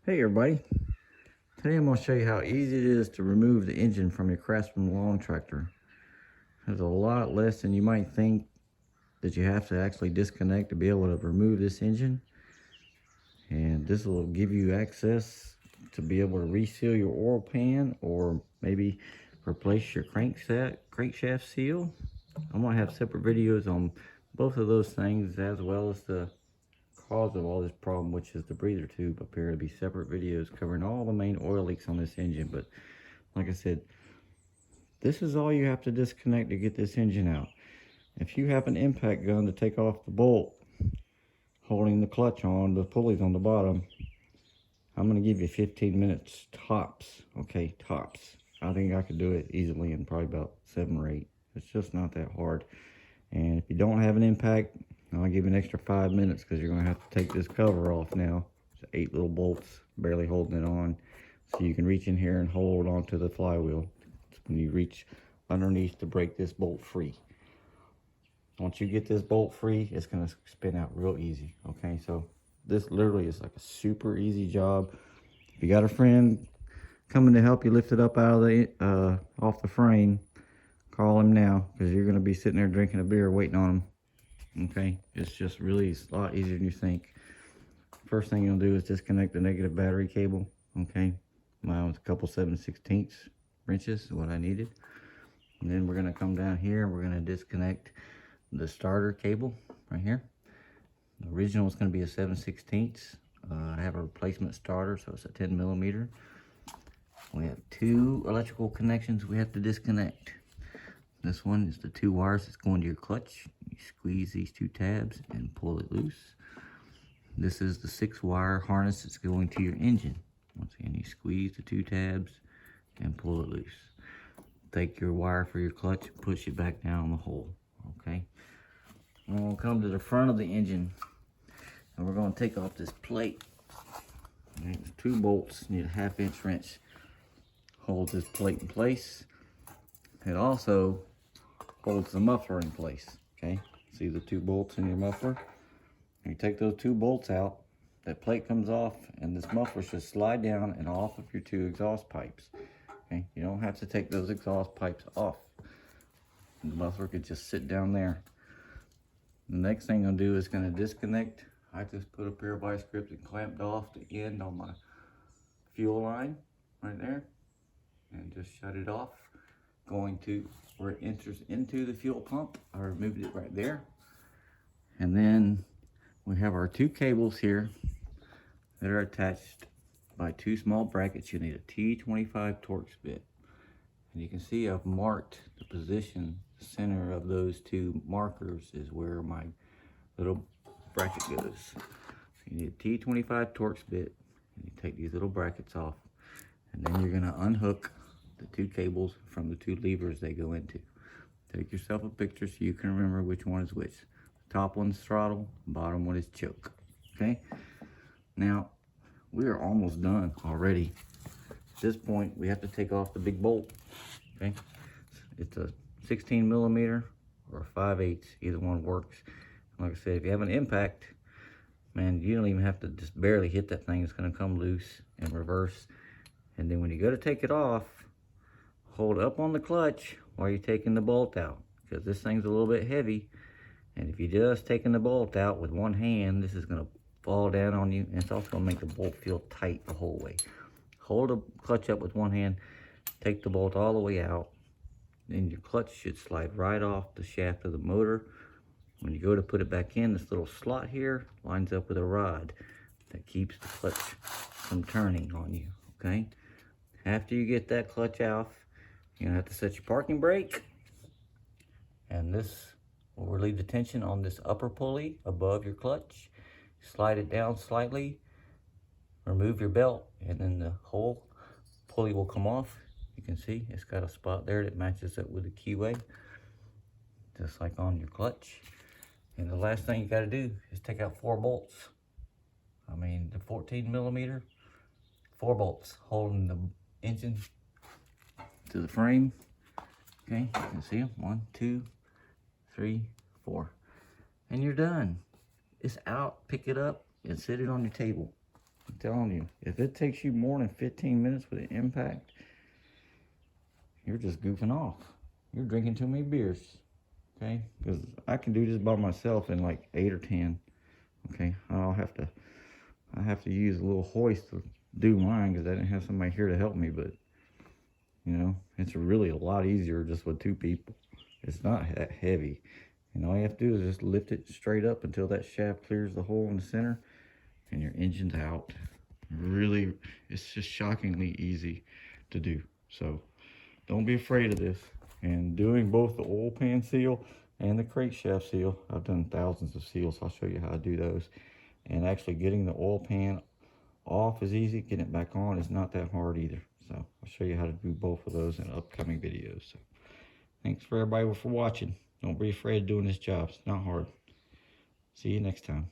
Hey everybody, today I'm going to show you how easy it is to remove the engine from your Craftsman Lawn Tractor. There's a lot less than you might think that you have to actually disconnect to be able to remove this engine. And this will give you access to be able to reseal your oil pan or maybe replace your crankshaft seal. I'm going to have separate videos on both of those things, as well as the cause of all this problem, which is the breather tube up here. To be separate videos covering all the main oil leaks on this engine. But like I said, this is all you have to disconnect to get this engine out. If you have an impact gun to take off the bolt holding the clutch on, the pulleys on the bottom, I'm going to give you 15 minutes tops. Okay, tops. I think I could do it easily in probably about 7 or 8. It's just not that hard. And if you don't have an impact, I'll give you an extra 5 minutes, because you're going to have to take this cover off now. It's 8 little bolts barely holding it on. So you can reach in here and hold onto the flywheel. It's when you reach underneath to break this bolt free. Once you get this bolt free, it's going to spin out real easy. Okay, so this literally is like a super easy job. If you got a friend coming to help you lift it up out of the off the frame, call him now, because you're going to be sitting there drinking a beer waiting on him. Okay, it's just really a lot easier than you think. First thing you'll do is disconnect the negative battery cable. Okay, mine was a couple 7/16 wrenches is what I needed. And then we're going to come down here and we're going to disconnect the starter cable right here. The original is going to be a 7/16. I have a replacement starter, so it's a 10mm. We have 2 electrical connections we have to disconnect. This one is the 2 wires that's going to your clutch. You squeeze these 2 tabs and pull it loose. This is the 6-wire harness that's going to your engine. Once again, you squeeze the 2 tabs and pull it loose. Take your wire for your clutch and push it back down the hole. Okay. And we'll come to the front of the engine, and we're going to take off this plate. Okay, 2 bolts. Need a 1/2-inch wrench. Hold this plate in place. It also holds the muffler in place. Okay, see the 2 bolts in your muffler? You take those 2 bolts out, that plate comes off, and this muffler should slide down and off of your 2 exhaust pipes. Okay, you don't have to take those exhaust pipes off. The muffler could just sit down there. The next thing I'll do is going to disconnect. I just put a pair of vice grips and clamped off the end on my fuel line right there, and just shut it off. Going to where it enters into the fuel pump. I removed it right there. And then we have our 2 cables here that are attached by 2 small brackets. You need a T25 Torx bit. And you can see I've marked the position. The center of those 2 markers is where my little bracket goes. So you need a T25 Torx bit, and you take these little brackets off, and then you're going to unhook the 2 cables from the 2 levers they go into. Take yourself a picture so you can remember which one is which. The top one's throttle, the bottom one is choke. Okay? Now, we are almost done already. At this point, we have to take off the big bolt. Okay? It's a 16mm or a 5/8, either one works. Like I said, if you have an impact, man, you don't even have to just barely hit that thing. It's going to come loose and reverse. And then when you go to take it off, hold up on the clutch while you're taking the bolt out, because this thing's a little bit heavy. And if you're just taking the bolt out with one hand, this is going to fall down on you, and it's also going to make the bolt feel tight the whole way. Hold the clutch up with one hand, take the bolt all the way out, then your clutch should slide right off the shaft of the motor. When you go to put it back in, this little slot here lines up with a rod that keeps the clutch from turning on you. Okay? After you get that clutch off, you're going to have to set your parking brake, and this will relieve the tension on this upper pulley above your clutch. Slide it down slightly, remove your belt, and then the whole pulley will come off. You can see it's got a spot there that matches up with the keyway, just like on your clutch. And the last thing you got to do is take out 4 bolts. I mean, the 14mm, 4 bolts holding the engine to the frame. Okay, you can see them. 1, 2, 3, 4. And you're done. It's out. Pick it up and sit it on your table. I'm telling you, if it takes you more than 15 minutes with an impact, you're just goofing off. You're drinking too many beers, okay? Because I can do this by myself in like 8 or 10, okay? I have to use a little hoist to do mine because I didn't have somebody here to help me, but you know, it's really a lot easier just with 2 people. It's not that heavy. And all you have to do is just lift it straight up until that shaft clears the hole in the center and your engine's out. Really, it's just shockingly easy to do. So don't be afraid of this. And doing both the oil pan seal and the crankshaft seal, I've done thousands of seals. I'll show you how to do those. And actually getting the oil pan off is easy. Getting it back on is not that hard either. So I'll show you how to do both of those in upcoming videos. So thanks for everybody for watching. Don't be afraid of doing this job. It's not hard. See you next time.